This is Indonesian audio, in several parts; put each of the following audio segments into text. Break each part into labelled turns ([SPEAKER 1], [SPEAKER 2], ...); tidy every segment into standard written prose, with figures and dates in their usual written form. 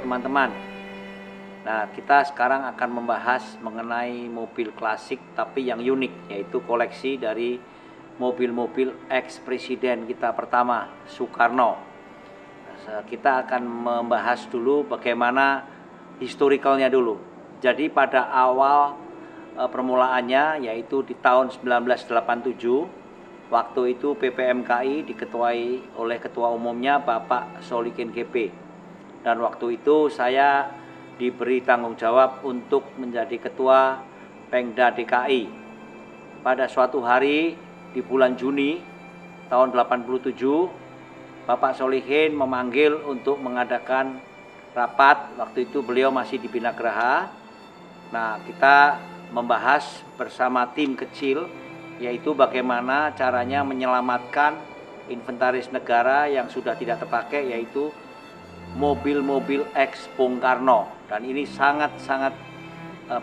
[SPEAKER 1] teman-teman. Nah, kita sekarang akan membahas mengenai mobil klasik tapi yang unik, yaitu koleksi dari mobil-mobil ex-presiden kita pertama, Soekarno. Kita akan membahas dulu bagaimana historicalnya dulu. Jadi pada awal permulaannya yaitu di tahun 1987, waktu itu PPMKI diketuai oleh ketua umumnya Bapak Solikin GP. Dan waktu itu saya diberi tanggung jawab untuk menjadi ketua Pengda DKI. Pada suatu hari di bulan Juni tahun 87, Bapak Solihin memanggil untuk mengadakan rapat. Waktu itu beliau masih di Binagraha. Nah, kita membahas bersama tim kecil, yaitu bagaimana caranya menyelamatkan inventaris negara yang sudah tidak terpakai, yaitu mobil-mobil ex Bung Karno. Dan ini sangat-sangat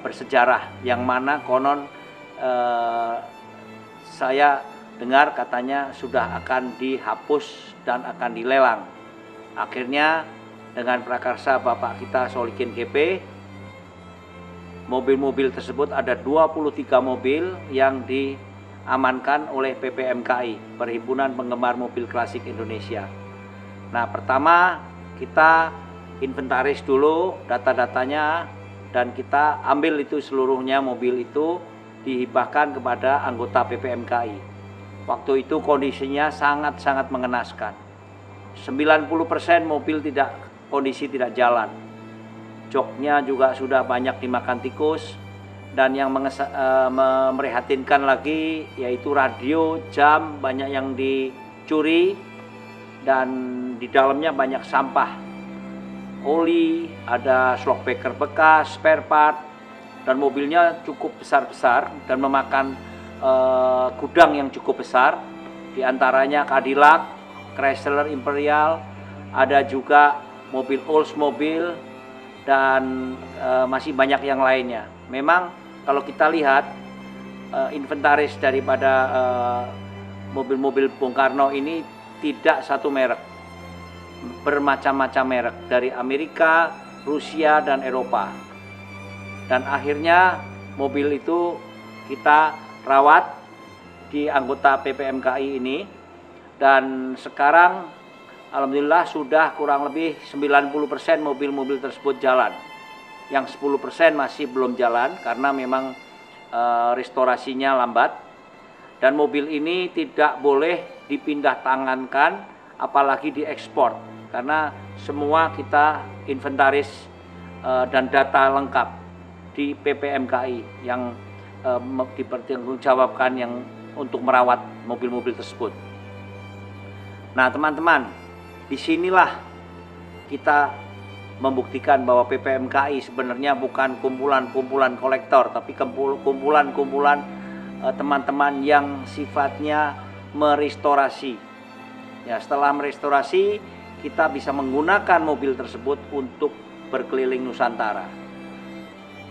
[SPEAKER 1] bersejarah, yang mana konon saya dengar katanya sudah akan dihapus dan akan dilelang. Akhirnya dengan prakarsa Bapak kita Solikin GP, mobil-mobil tersebut ada 23 mobil yang diamankan oleh PPMKI, Perhimpunan Penggemar Mobil Klasik Indonesia. Nah, pertama kita inventaris dulu data-datanya dan kita ambil itu seluruhnya, mobil itu dihibahkan kepada anggota PPMKI. Waktu itu kondisinya sangat-sangat mengenaskan. 90% mobil kondisi tidak jalan. Joknya juga sudah banyak dimakan tikus. Dan yang memprihatinkan lagi yaitu radio, jam banyak yang dicuri. Dan di dalamnya banyak sampah, oli, ada shockbreaker bekas, spare part, dan mobilnya cukup besar-besar dan memakan gudang yang cukup besar. Di antaranya Cadillac, Chrysler Imperial, ada juga mobil Oldsmobile, dan masih banyak yang lainnya. Memang kalau kita lihat inventaris daripada mobil-mobil Bung Karno ini tidak satu merek, bermacam-macam merek dari Amerika, Rusia, dan Eropa. Dan akhirnya mobil itu kita rawat di anggota PPMKI ini, dan sekarang alhamdulillah sudah kurang lebih 90% mobil-mobil tersebut jalan. Yang 10% masih belum jalan karena memang restorasinya lambat. Dan mobil ini tidak boleh dipindah tangankan, apalagi diekspor, karena semua kita inventaris dan data lengkap di PPMKI yang dipertanggungjawabkan yang untuk merawat mobil-mobil tersebut. Nah, teman-teman, disinilah kita membuktikan bahwa PPMKI sebenarnya bukan kumpulan-kumpulan kolektor, tapi kumpulan-kumpulan teman-teman yang sifatnya merestorasi. Ya, setelah merestorasi, kita bisa menggunakan mobil tersebut untuk berkeliling Nusantara.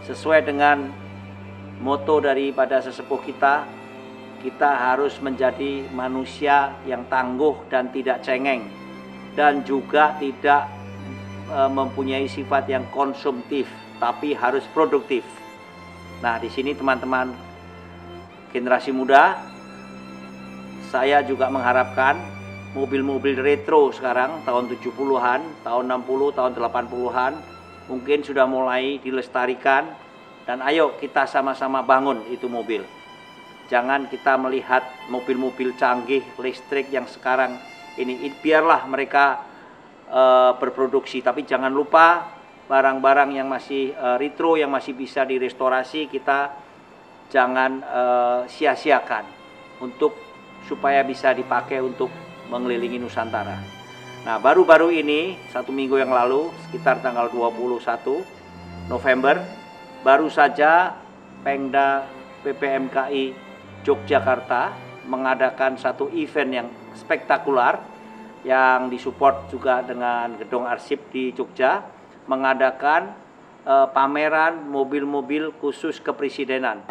[SPEAKER 1] Sesuai dengan moto daripada sesepuh kita harus menjadi manusia yang tangguh dan tidak cengeng, dan juga tidak mempunyai sifat yang konsumtif, tapi harus produktif. Nah, di sini teman-teman generasi muda, saya juga mengharapkan mobil-mobil retro sekarang tahun 70-an, tahun 60, tahun 80-an mungkin sudah mulai dilestarikan, dan ayo kita sama-sama bangun itu mobil. Jangan kita melihat mobil-mobil canggih listrik yang sekarang ini, biarlah mereka berproduksi, tapi jangan lupa barang-barang yang masih retro, yang masih bisa direstorasi, kita jangan sia-siakan untuk supaya bisa dipakai untuk mengelilingi Nusantara. Nah, baru-baru ini, 1 minggu yang lalu, sekitar tanggal 21 November, baru saja Pengda PPMKI Yogyakarta mengadakan satu event yang spektakular, yang disupport juga dengan Gedung Arsip di Jogja, mengadakan pameran mobil-mobil khusus kepresidenan.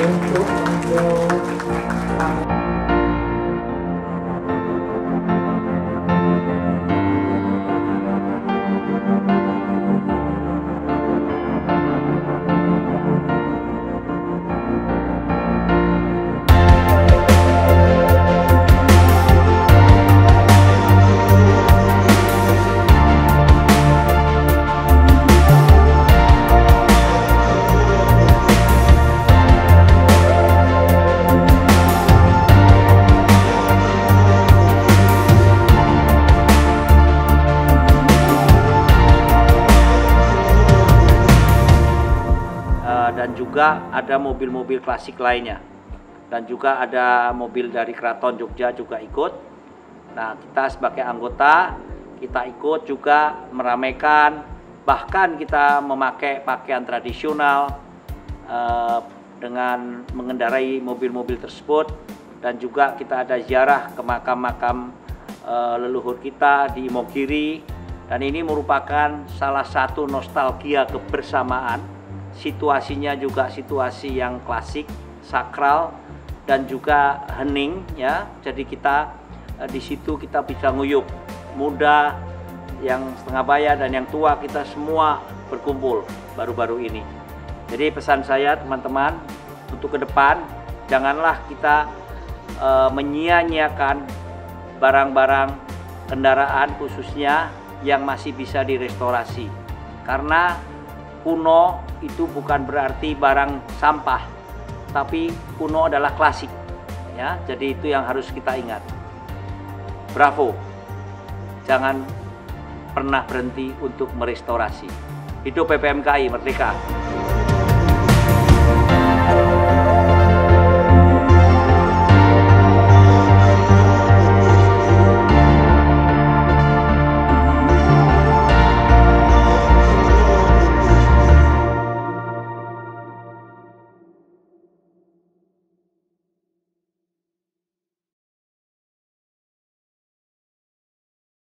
[SPEAKER 2] Untuk
[SPEAKER 1] dan juga ada mobil-mobil klasik lainnya. Dan juga ada mobil dari Keraton Jogja juga ikut. Nah, kita sebagai anggota, kita ikut juga meramaikan, bahkan kita memakai pakaian tradisional dengan mengendarai mobil-mobil tersebut. Dan juga kita ada ziarah ke makam-makam leluhur kita di Imogiri. Dan ini merupakan salah satu nostalgia kebersamaan. Situasinya juga situasi yang klasik, sakral, dan juga hening ya. Jadi kita di situ kita bisa nguyup, muda, yang setengah baya dan yang tua, kita semua berkumpul baru-baru ini. Jadi pesan saya teman-teman untuk ke depan, janganlah kita menyia-nyiakan barang-barang kendaraan khususnya yang masih bisa direstorasi. Karena kuno itu bukan berarti barang sampah, tapi kuno adalah klasik ya. Jadi itu yang harus kita ingat. Bravo, jangan pernah berhenti untuk merestorasi. Hidup PPMKI Merdeka.